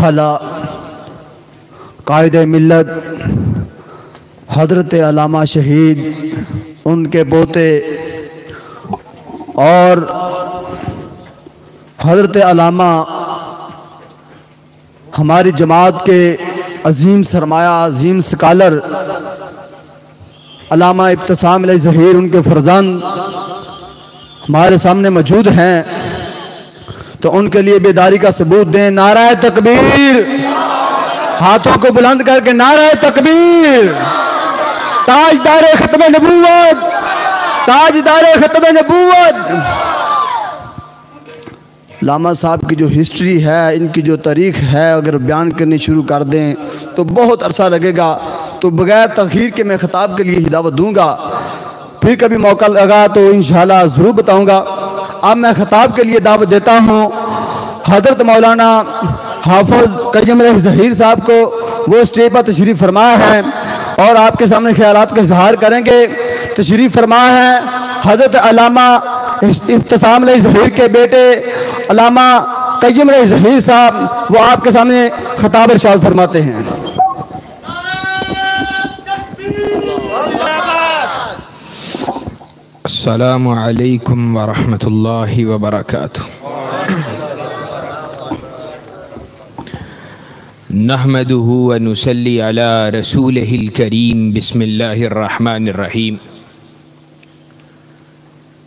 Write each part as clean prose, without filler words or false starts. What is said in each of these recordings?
इंशाअल्लाह कायदे मिल्लत हज़रत अल्लामा शहीद, उनके पोते और हज़रत अल्लामा हमारी जमात के अजीम सरमाया, अजीम स्कॉलर अल्लामा इब्तिसाम अलैहि ज़हीर, उनके फर्जंद हमारे सामने मौजूद हैं, तो उनके लिए बेदारी का सबूत दें। नाराए तकबीर, हाथों को बुलंद करके नाराए तकबीर। ताजदारे खत्म नबूवत, ताजदारे खत्म नबूवत। लामा साहब की जो हिस्ट्री है, इनकी जो तारीख़ है, अगर बयान करनी शुरू कर दें तो बहुत अरसा लगेगा, तो बगैर तख़ीर के मैं ख़िताब के लिए ही दावत दूँगा। फिर कभी मौका लगा तो इंशाअल्लाह ज़रूर बताऊँगा। अब मैं ख़िताब के लिए दावत देता हूँ हज़रत मौलाना हाफ़िज़ क़य्यम अलैहि ज़हीर साहब को। वो स्टेज पर तशरीफ़ फरमाया है और आपके सामने ख़यालात का इज़हार करेंगे। तशरीफ़ फरमाया है हज़रत अल्लामा इब्तिसाम अलैहि ज़हीर के बेटे अल्लामा क़य्यम अलैहि ज़हीर साहब, वो आपके सामने ख़िताब इरशाद फरमाते हैं। अस्सलामु अलैकुम व रहमतुल्लाहि व बरकातुहू। नहमदुहु व नुसल्ली अला रसूलिहिल करीम। बिस्मिल्लाहिर रहमानिर रहीम।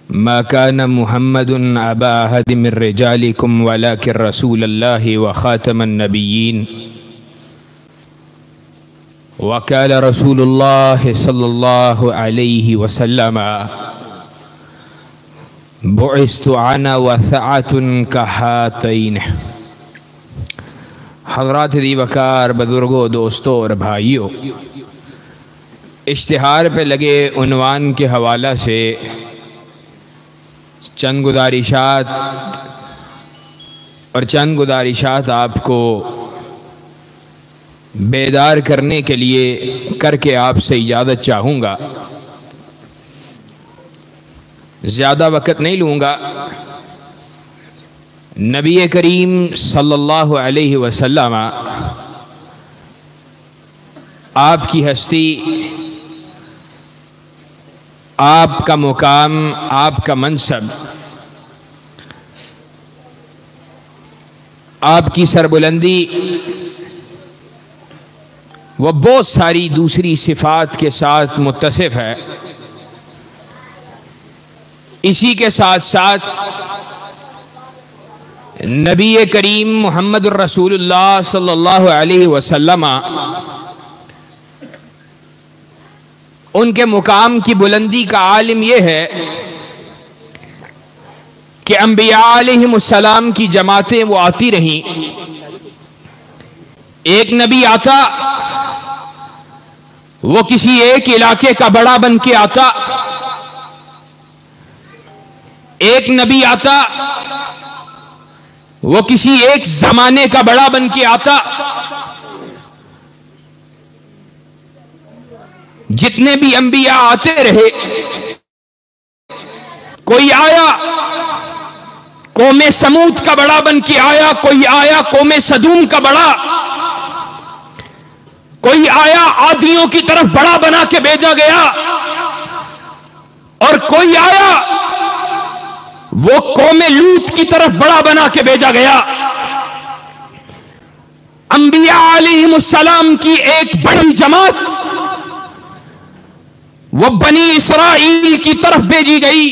मा काना मुहम्मदुन अबा अहदिम मिर रिजालिकुम वलाकिन रसूलल्लाहि व खातमन नबिय्यीन। व क़ाला रसूलुल्लाह सल्लल्लाहु अलैहि वसल्लम बुइस्तु अना व सअतुन कहातैन। हज़रात दी वक़ार, बुज़ुर्गों, दोस्तों और भाइयों, इश्तिहार पे लगे उन्वान के हवाला से चंद गुज़ारिशात आपको बेदार करने के लिए करके आपसे इजाज़त चाहूँगा। ज़्यादा वक़्त नहीं लूँगा। नबी करीम सल्लल्लाहु अलैहि वसल्लम, आपकी हस्ती, आपका मुकाम, आपका मनसब, आपकी सरबुलंदी वह बहुत सारी दूसरी सिफ़ात के साथ मुत्तसिफ़ है। इसी के साथ साथ नबी करीम मुहम्मदुर रसूलुल्लाह सल्लल्लाहु अलैहि वसल्लम, उनके मुकाम की बुलंदी का आलिम यह है कि अंबिया अलैहिमुस्सलाम की जमातें वो आती रहीं। एक नबी आता, वो किसी एक इलाके का बड़ा बन के आता। एक नबी आता, वो किसी एक जमाने का बड़ा बन के आता। जितने भी अंबिया आते रहे, कोई आया कौमे समूद का बड़ा बन के आया, कोई आया कौमे सदूम का बड़ा, कोई आया आदियों की तरफ बड़ा बना के भेजा गया, और कोई आया वो कौमे लूत की तरफ बड़ा बना के भेजा गया। अंबिया अलैहिमुस्सलाम की एक बड़ी जमात वो बनी इसराइल की तरफ भेजी गई।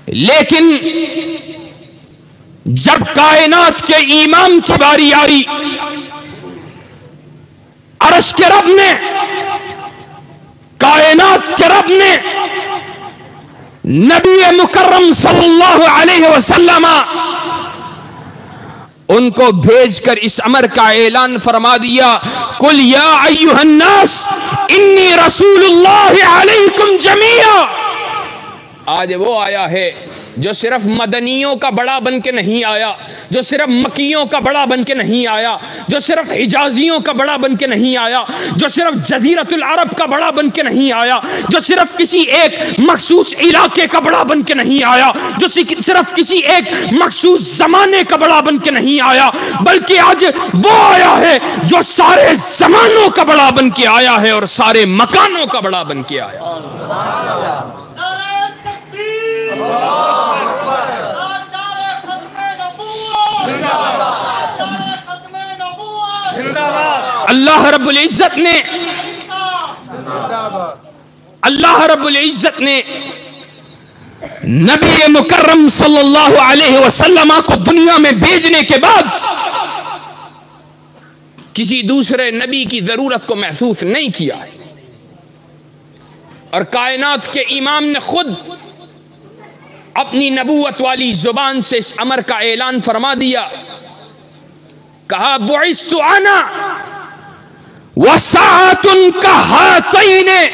लेकिन जब कायनात के इमाम की बारी आई, अर्श के रब ने, कायनात के रब ने नबी मुकर्रम सल्लल्लाहु अलैहि वसल्लम उनको भेजकर इस अमर का ऐलान फरमा दिया, कुल या अय्युहन्नास इन्नी रसूलुल्लाह अलैकुम जमीआ। आज वो आया है जो सिर्फ मदनियों का बड़ा बन के नहीं आया, जो सिर्फ मक्कियों का बड़ा बन के नहीं आया, जो सिर्फ हिजाजियों का बड़ा बन के नहीं आया, जो सिर्फ जजीरतुल अरब का बड़ा बन के नहीं आया, जो सिर्फ किसी एक मखसूस इलाके का बड़ा बन के नहीं आया, जो सिर्फ किसी एक मखसूस जमाने का बड़ा बन के नहीं आया, बल्कि आज वो आया है जो सारे जमानों का बड़ा बन के आया है और सारे मकानों का बड़ा बन के आया। अल्लाह रब्बुल इज्जत ने नबी मुकर्रम सल्लल्लाहु अलैहि वसल्लम को दुनिया में भेजने के बाद किसी दूसरे नबी की जरूरत को महसूस नहीं किया है। और कायनात के इमाम ने खुद अपनी नबूवत वाली जुबान से इस अमर का ऐलान फरमा दिया, कहा बुइस्तु अना वसाअतुन कहातैने,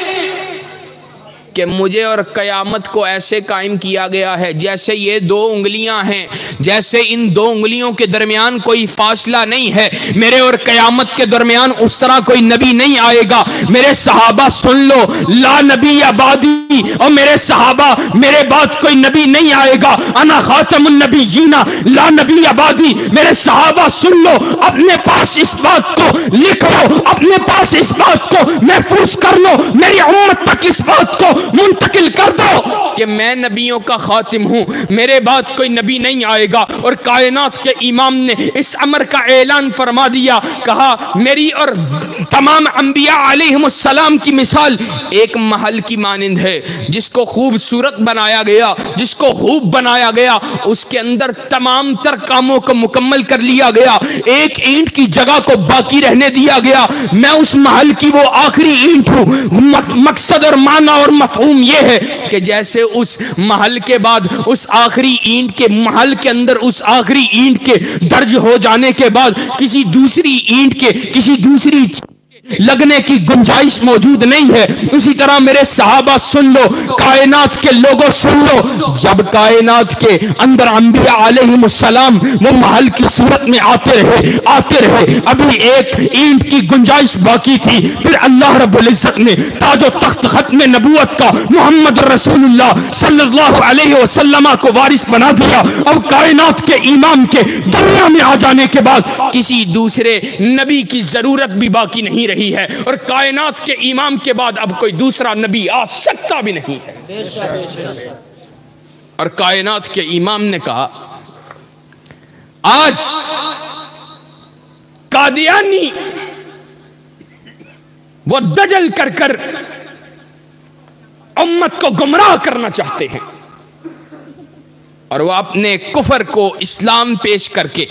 कि मुझे और कयामत को ऐसे कायम किया गया है जैसे ये दो उंगलियां हैं, जैसे इन दो उंगलियों के दरमियान कोई फासला नहीं है। मेरे और कयामत के दरमियान उस तरह कोई नबी नहीं आएगा। मेरे सहाबा सुन लो, ला नबी आबादी, और मेरे सहाबा मेरे बाद कोई नबी नहीं आएगा। अना खातमुन नबीयीना ला नबी आबादी, मेरे सहाबा सुन लो, अपने पास इस बात को लिख लो, अपने पास इस बात को महफूज कर लो, मेरी उम्मत तक इस बात को मुंतकिल कर दो कि मैं नबियों का खातिम हूं, मेरे बाद कोई नबी नहीं आएगा। और कायनात के इमाम ने इस अमर का ऐलान फरमा दिया, कहा मेरी और तमाम अंबिया अलैहिमुस्सलाम की मिसाल एक महल की मानिंद है जिसको खूबसूरत बनाया गया, जिसको खूब बनाया गया, उसके अंदर तमाम तर कामों को मुकम्मल कर लिया गया, एक ईंट की जगह को बाकी रहने दिया गया। मैं उस महल की वो आखिरी ईंट हूं। मकसद और माना और मफहूम ये है कि जैसे उस महल के बाद उस आखिरी ईंट के महल के अंदर उस आखिरी ईंट के दर्ज हो जाने के बाद किसी दूसरी ईंट के किसी दूसरी लगने की गुंजाइश मौजूद नहीं है, उसी तरह मेरे सहाबा सुन लो, कायनात के लोगों सुन लो, जब कायनात के अंदर अंबिया अलैहिमुस्सलाम वो महल की सूरत में आते रहे, अभी एक ईंट की गुंजाइश बाकी थी, फिर अल्लाह रब्बुल इज्जत ने ताजो तख्त खत्म नबूवत का मोहम्मद रसूलुल्लाह सल्लल्लाहु अलैहि वसल्लम को वारिस बना दिया। अब कायनात के इमाम के दुनिया में आ जाने के बाद किसी दूसरे नबी की जरूरत भी बाकी नहीं रही है, और कायनात के इमाम के बाद अब कोई दूसरा नबी आ सकता भी नहीं है। और कायनात के इमाम ने कहा, आज कादियानी वो दजल कर कर उम्मत को गुमराह करना चाहते हैं, और वो अपने कुफर को इस्लाम पेश करके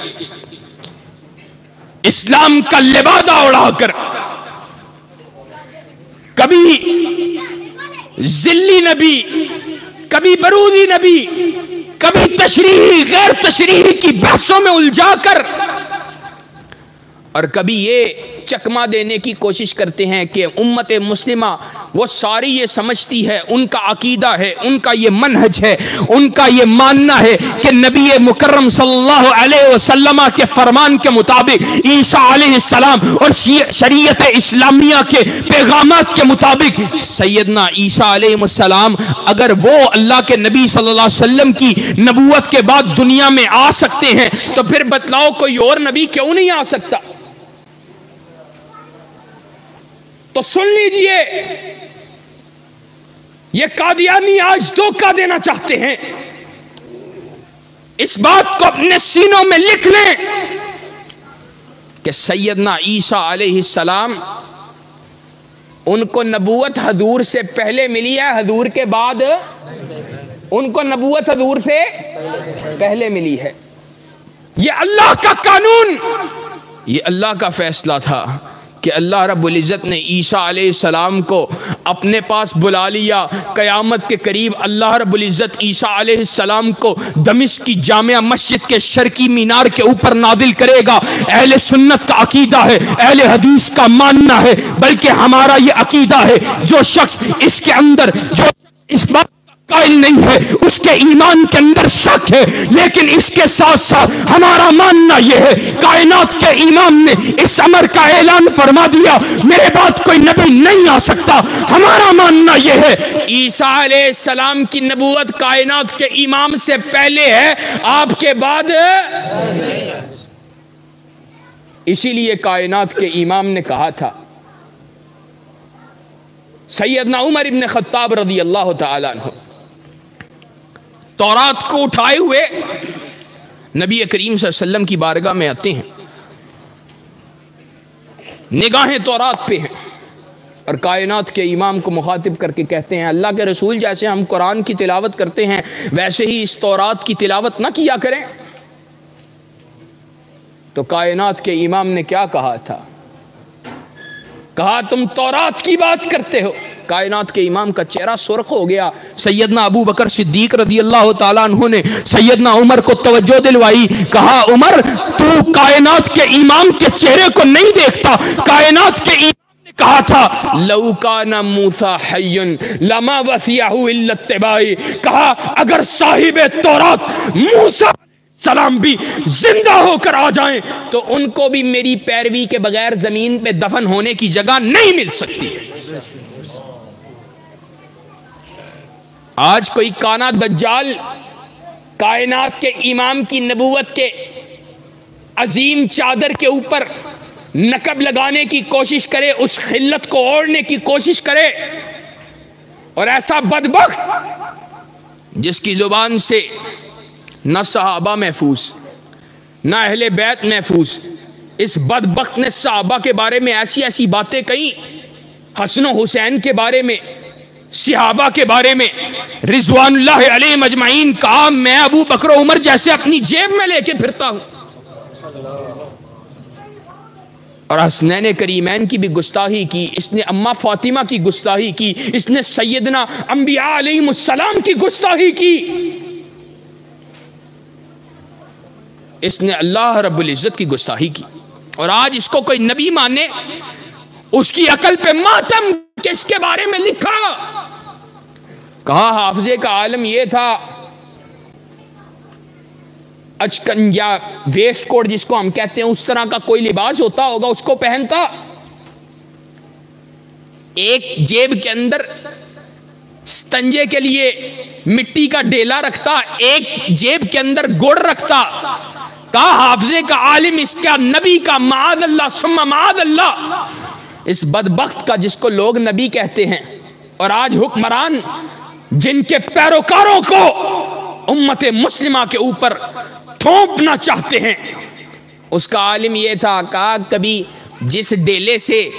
इस्लाम का लिबादा उड़ाकर कभी जिल्ली नबी, कभी बरूदी नबी, कभी तशरीही गैर तशरीही की बहसों में उलझाकर, और कभी ये चकमा देने की कोशिश करते हैं कि उम्मत मुस्लिमा वो सारी ये समझती है, उनका अकीदा है, उनका ये मनहज है, उनका ये मानना है कि नबी मुकर्रम सल्लल्लाहु अलैहि वसल्लम के फरमान के मुताबिक ईसा अलैहिस्सलाम और शरीयत इस्लामिया के पैगामात के मुताबिक सैयदना ईसा अलैहिस्सलाम अगर वो अल्लाह के नबी सल्लल्लाहु अलैहि वसल्लम की नबूवत के बाद दुनिया में आ सकते हैं, तो फिर बतलाओ कोई और नबी क्यों नहीं आ सकता? तो सुन लीजिए, ये कादियानी आज धोखा देना चाहते हैं। इस बात को अपने सीनों में लिख लें कि सैयदना ईसा अलैहिस्सलाम उनको नबूवत हजूर से पहले मिली है, हजूर के बाद उनको नबूवत हजूर से पहले मिली है। ये अल्लाह का कानून, ये अल्लाह का फैसला था कि अल्लाह रब्बुल इज़्ज़त ने ईसा अलैहिस्सलाम को अपने पास बुला लिया। क़यामत के करीब अल्लाह रब्बुल इज़्ज़त ईसा अलैहिस्सलाम को दमिश्क की जामिया मस्जिद के शर्की मीनार के ऊपर नादिल करेगा। अहले सुन्नत का अकीदा है, अहले हदीस का मानना है, बल्कि हमारा ये अकीदा है, जो शख्स इसके अंदर जो इस बात कायल नहीं है, उसके ईमान के अंदर शक है। लेकिन इसके साथ साथ हमारा मानना यह है, कायनात के इमाम ने इस अमर का ऐलान फरमा दिया, मेरे बाद कोई नबी नहीं आ सकता। हमारा मानना यह है, ईसा अलैहिस्सलाम की नबूवत कायनात के इमाम से पहले है, आपके बाद इसीलिए कायनात के इमाम ने कहा था, सैयदना उमर इब्न खत्ताब रज़ी अल्लाह तआला अन्हु तौरात को उठाए हुए नबी करीम सल्लल्लाहु अलैहि वसल्लम की बारगाह में आते हैं, निगाहें तौरात पे हैं और कायनात के इमाम को मुखातिब करके कहते हैं, अल्लाह के रसूल जैसे हम कुरान की तिलावत करते हैं वैसे ही इस तौरात की तिलावत ना किया करें। तो कायनात के इमाम ने क्या कहा था? कहा तुम तौरात की बात करते हो। कायनात के इमाम का चेहरा सुर्ख हो गया। सैयदना अबू बकर सिद्दीक रज़ी अल्लाह तआला अन्हु ने सैयदना उमर को तवज्जो दिलवाई। कहा, उमर तू कायनात के इमाम के चेहरे को नहीं देखता। कायनात के इमाम ने कहा था, लौ काना मूसा हय्युन लमा वसियहु इल्ला इत्तिबाई। कहा, अगर साहिबे तौरात मूसा सलाम भी जिंदा होकर आ जाएं तो उनको भी मेरी पैरवी के बगैर जमीन पे दफन होने की जगह नहीं मिल सकती। आज कोई काना दज्जाल कायनात के इमाम की नबूवत के अजीम चादर के ऊपर नकब लगाने की कोशिश करे, उस खिल्लत को ओढ़ने की कोशिश करे, और ऐसा बदबख्त जिसकी जुबान से न सहाबा महफूज न अहले बैत महफूज, इस बदबख्त ने सहाबा के बारे में ऐसी ऐसी बातें कही, हसन हुसैन के बारे में, सहाबा के बारे में, रिजवानुल्लाह अलैहिम अजमाइन। कहा, मैं अबू बकर उमर जैसे अपनी जेब में लेके फिरता हूं। और हसनैन करीमैन की भी गुस्ताही की, इसने अम्मा फातिमा की गुस्ताही की, इसने सैयदना अंबिया अलैहिमुस्सलाम की गुस्ताही की, इसने अल्लाह रब्बुल इज्जत की गुस्ताही की। और आज इसको कोई नबी माने, उसकी अकल पे मातम किसके बारे में लिखा। कहा, हाफजे का आलम यह था, अचकन या वेस्ट कोट जिसको हम कहते हैं, उस तरह का कोई लिबास होता होगा, उसको पहनता, एक जेब के अंदर स्तंजे के लिए मिट्टी का डेला रखता, एक जेब के अंदर गुड़ रखता। कहा, हाफजे का आलिम इसका नबी का माअज़ल्लाह सुम्मा माअज़ल्लाह, इस बदबख्त का जिसको लोग नबी कहते हैं और आज हुक्मरान जिनके पैरोकारों को उम्मत मुस्लिमा के ऊपर थोपना चाहते हैं, उसका आलिम यह था। कहा, कभी जिस डेले से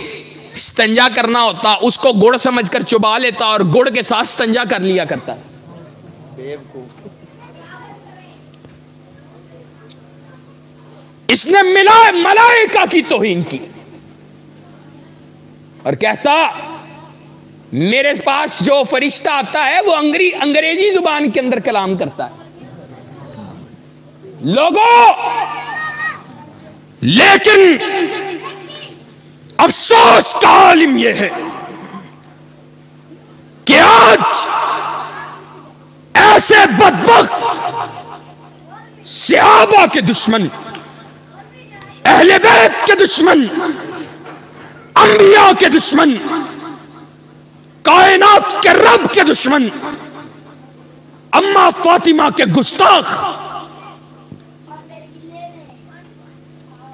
स्तंजा करना होता उसको गुड़ समझकर चुबा लेता और गुड़ के साथ स्तंजा कर लिया करता। इसने मलाइका की तौहीन की और कहता, मेरे पास जो फरिश्ता आता है वो अंग्रेजी जुबान के अंदर कलाम करता है। लोगों, लेकिन अफसोस का आलिम यह है कि आज ऐसे बदबख्त सहाबा के दुश्मन, अहले बैत के दुश्मन, अंबिया के दुश्मन, कायनात के रब के दुश्मन, अम्मा फातिमा के गुस्ताख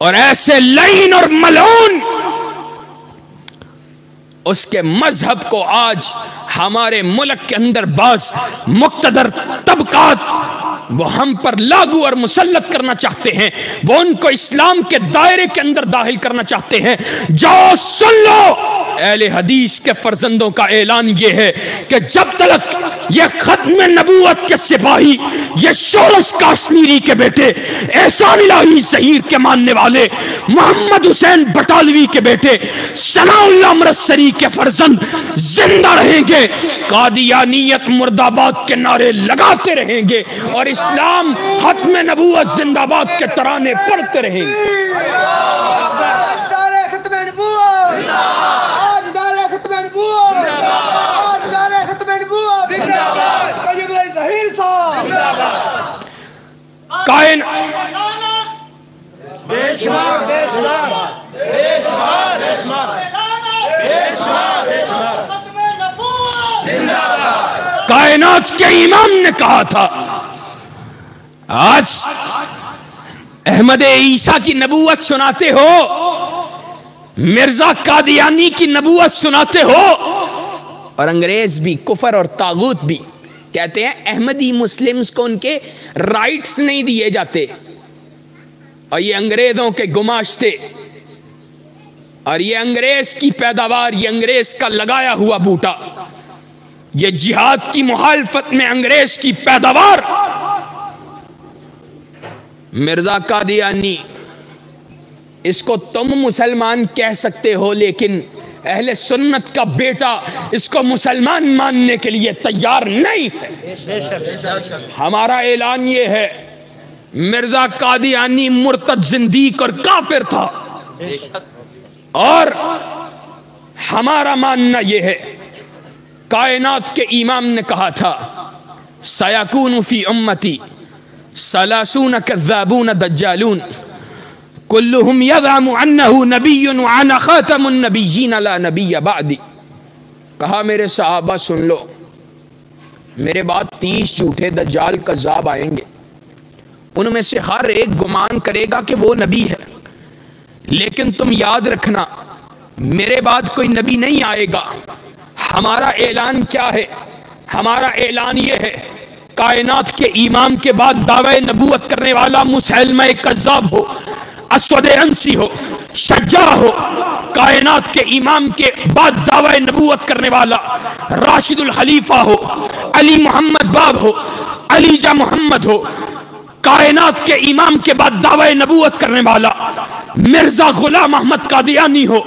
और ऐसे लईन और मलऊन उसके मजहब को आज हमारे मुल्क के अंदर बाज मुक्तदर तबकात वो हम पर लागू और मुसल्लत करना चाहते हैं, वो उनको इस्लाम के दायरे के अंदर दाखिल करना चाहते हैं। जाओ सुन लो, अहले हदीस के फर्जंदों का ऐलान ये है कि जब तक ये खत्म नबूवत के सिपाही, ये शोरश काश्मीरी के बेटे, एहसान इलाही ज़हीर के मानने वाले, मोहम्मद हुसैन बटालवी के बेटे, सनाउल्लाह अमृतसरी के फर्जंद जिंदा रहेंगे, कादियानियत मुर्दाबाद के नारे लगाते रहेंगे और इस्लाम खत्म नबूवत जिंदाबाद के तराने पढ़ते रहेंगे। कायन कायनात के इमाम ने कहा था, आज अहमद ईसा की नबूवत सुनाते हो, मिर्जा कादियानी की नबूवत सुनाते हो, और अंग्रेज भी, कुफर और तागूत भी कहते हैं अहमदी मुस्लिम्स को उनके राइट्स नहीं दिए जाते, और ये अंग्रेजों के गुमाश्ते, और ये अंग्रेज की पैदावार, ये अंग्रेज का लगाया हुआ बूटा, ये जिहाद की मुखालफत में अंग्रेज की पैदावार। मिर्जा कादियानी, इसको तुम मुसलमान कह सकते हो, लेकिन अहले सुन्नत का बेटा इसको मुसलमान मानने के लिए तैयार नहीं है। हमारा ऐलान ये है, मिर्जा कादियानी मुर्तद, जिंदीक और काफिर था, और हमारा मानना ये है, कायनात के इमाम ने कहा था, सयकून फी उम्मती सलासून कज़्ज़ाबून दज्जालून कुल्लुहुम यज़अमु अन्नहु नबिय्युन व अना खातमुन नबिय्यीन ला नबिय्य बअदी। कहा मेरे सहाबा सुन लो, मेरे बाद 30 झूठे दज्जाल कज़्ज़ाब आएंगे, उनमें से हर एक गुमान करेगा कि वो नबी है, लेकिन तुम याद रखना मेरे बाद कोई नबी नहीं आएगा। हमारा ऐलान क्या है? हमारा ऐलान ये है, कायनात के इमाम के बाद दावे नबूवत करने वाला मुसैलमा कज़्ज़ाब हो, अस्वद अंसी हो, शज्जा हो, कायनात के इमाम के बाद दावे नबूवत करने वाला राशिदुल खलीफा हो, अली मोहम्मद बाब हो, अलीजा मोहम्मद हो, कायनात के इमाम के बाद दावे नबूवत करने वाला मिर्जा गुलाम अहमद कादियानी हो,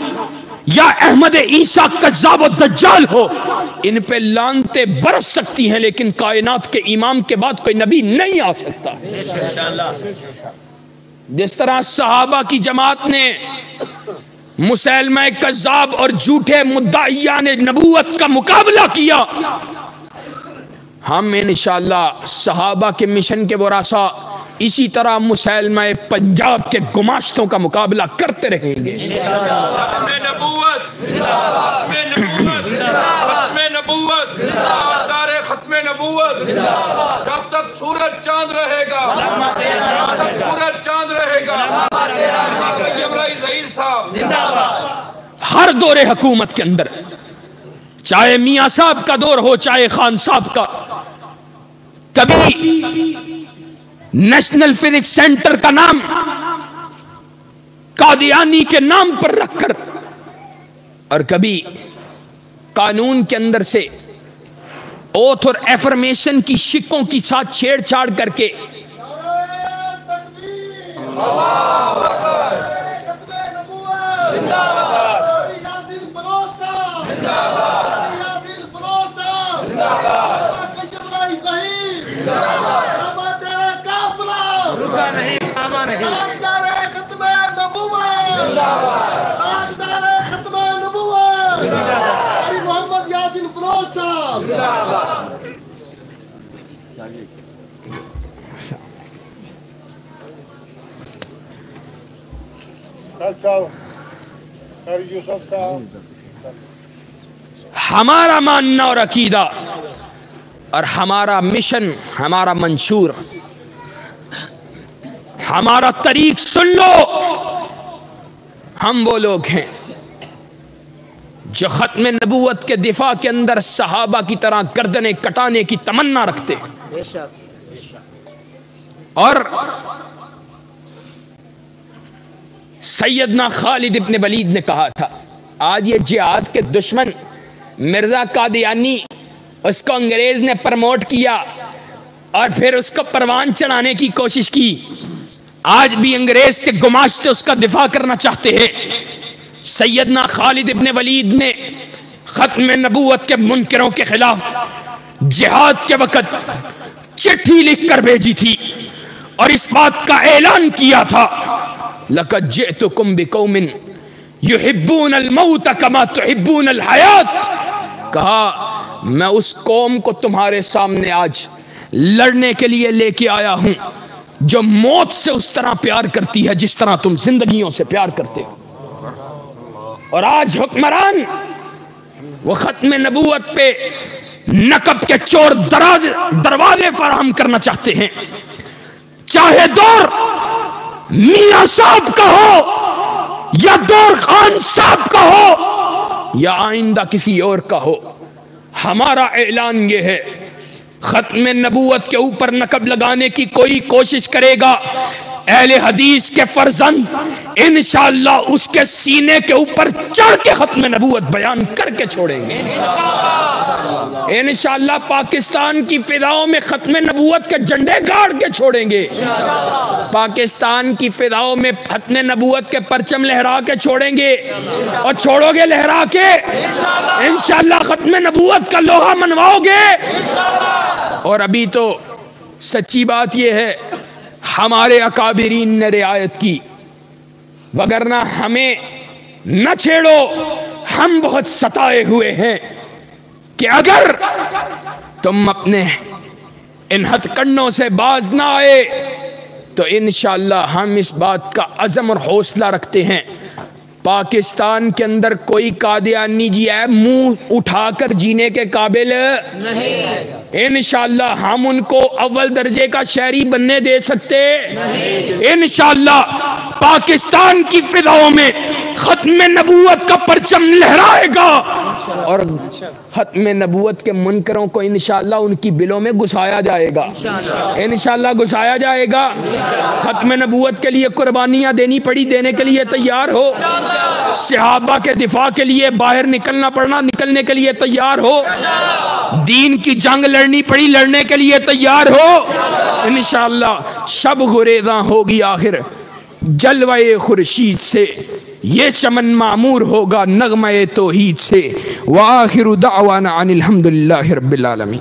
या अहमद ईसा कज़्ज़ाब और दज्जाल हो, इन पे लानते बरस सकती हैं, लेकिन कायनात के इमाम के बाद कोई नबी नहीं आ सकता। जिस तरह सहाबा की जमात ने मुसैलमा कज़्ज़ाब और झूठे मुद्दाइया ने नबूवत का मुकाबला किया, हम इंशाअल्लाह सहाबा के मिशन के वरासा इसी तरह मुसैलमा पंजाब के गुमाश्तों का मुकाबला करते रहेंगे। जब तक सूरज चांद रहेगा, सूरज चांद रहेगा, हर दौरे हुकूमत के अंदर, चाहे मियां साहब का दौर हो, चाहे खान साहब का, कभी नेशनल फिजिक्स सेंटर का नाम कादियानी के नाम पर रखकर, और कभी कानून के अंदर से ओथ और एफर्मेशन की शिकों के साथ छेड़छाड़ करके हमारा मानना और अकीदा और हमारा मिशन, हमारा मंशूर, हमारा तरीक सुन लो। हम वो लोग हैं जो खत्म नबूवत के दिफा के अंदर सहाबा की तरह गर्दनें कटाने की तमन्ना रखते हैं। और सैयदना खालिद इब्न वलीद ने कहा था, आज ये जिहाद के दुश्मन मिर्जा कादियानी, उसको अंग्रेज ने प्रमोट किया और फिर उसको परवान चढ़ाने की कोशिश की, आज भी अंग्रेज के गुमाश्ते उसका दिफा करना चाहते हैं। सैयदना खालिद इब्न वलीद ने खत्म नबूवत के मुनकरों के खिलाफ जिहाद के वक्त चिट्ठी लिखकर भेजी थी और इस बात का ऐलान किया था, लक़द जिअतुकुम बिक़ौमिन युहिब्बूनल मौत कमा तुहिब्बूनल हयात। कहा मैं उस कौम को तुम्हारे सामने आज लड़ने के लिए लेके आया हूं जो मौत से उस तरह प्यार करती है जिस तरह तुम जिंदगियों से प्यार करते हो। और आज हुक्मरान वो खत्म नबूवत पे नकब के चोर दरवाजे फराहम करना चाहते हैं। चाहे दौर मियां साहब का हो या दौर खान साहब का हो या आइंदा किसी और का हो, हमारा ऐलान ये है, खत्म नबूवत के ऊपर नकब लगाने की कोई कोशिश करेगा, अहले हदीस के फर्जंद इंशाअल्लाह उसके सीने के ऊपर चढ़ के खत्म नबूवत बयान करके छोड़ेंगे। इंशाअल्लाह पाकिस्तान की फिदाओं में खत्म नबूवत के झंडे गाड़ के छोड़ेंगे। पाकिस्तान की फिदाओं में खत्म नबूवत के परचम लहरा के छोड़ेंगे। और छोड़ोगे लहरा के इंशाअल्लाह खत्म नबूवत का लोहा मनवाओगे। और अभी तो सच्ची बात यह है, हमारे अकाबिरीन ने रियायत की, वगरना हमें न छेड़ो, हम बहुत सताए हुए हैं कि अगर तुम अपने इन हथकंडों से बाज ना आए तो इंशाअल्लाह हम इस बात का अज़म और हौसला रखते हैं, पाकिस्तान के अंदर कोई कादियानी जी है मुंह उठाकर जीने के काबिल नहीं। इंशाअल्लाह हम उनको अव्वल दर्जे का शहरी बनने दे सकते नहीं। इंशाअल्लाह पाकिस्तान की फिजाओं में खत्म नबूवत का परचम लहराएगा और खत्म नबूवत के मुनकरों को इंशाअल्लाह उनकी बिलों में घुसाया जाएगा। इंशाअल्लाह घुसाया जाएगा। खत्म नबूवत के लिए कुर्बानियां देनी पड़ी, देने के लिए तैयार हो। सहाबा के दिफा के लिए बाहर निकलना पड़ना, निकलने के लिए तैयार हो। दीन की जंग लड़नी पड़ी, लड़ने के लिए तैयार हो। इंशाअल्लाह शब गुरेज़ा होगी आखिर जलवाए खुर्शीद से, ये चमन मामूर होगा नगमे तौहीद से। व आखिरु दावाना अनिल हम्दुलिल्लाहि रब्बिल आलमीन।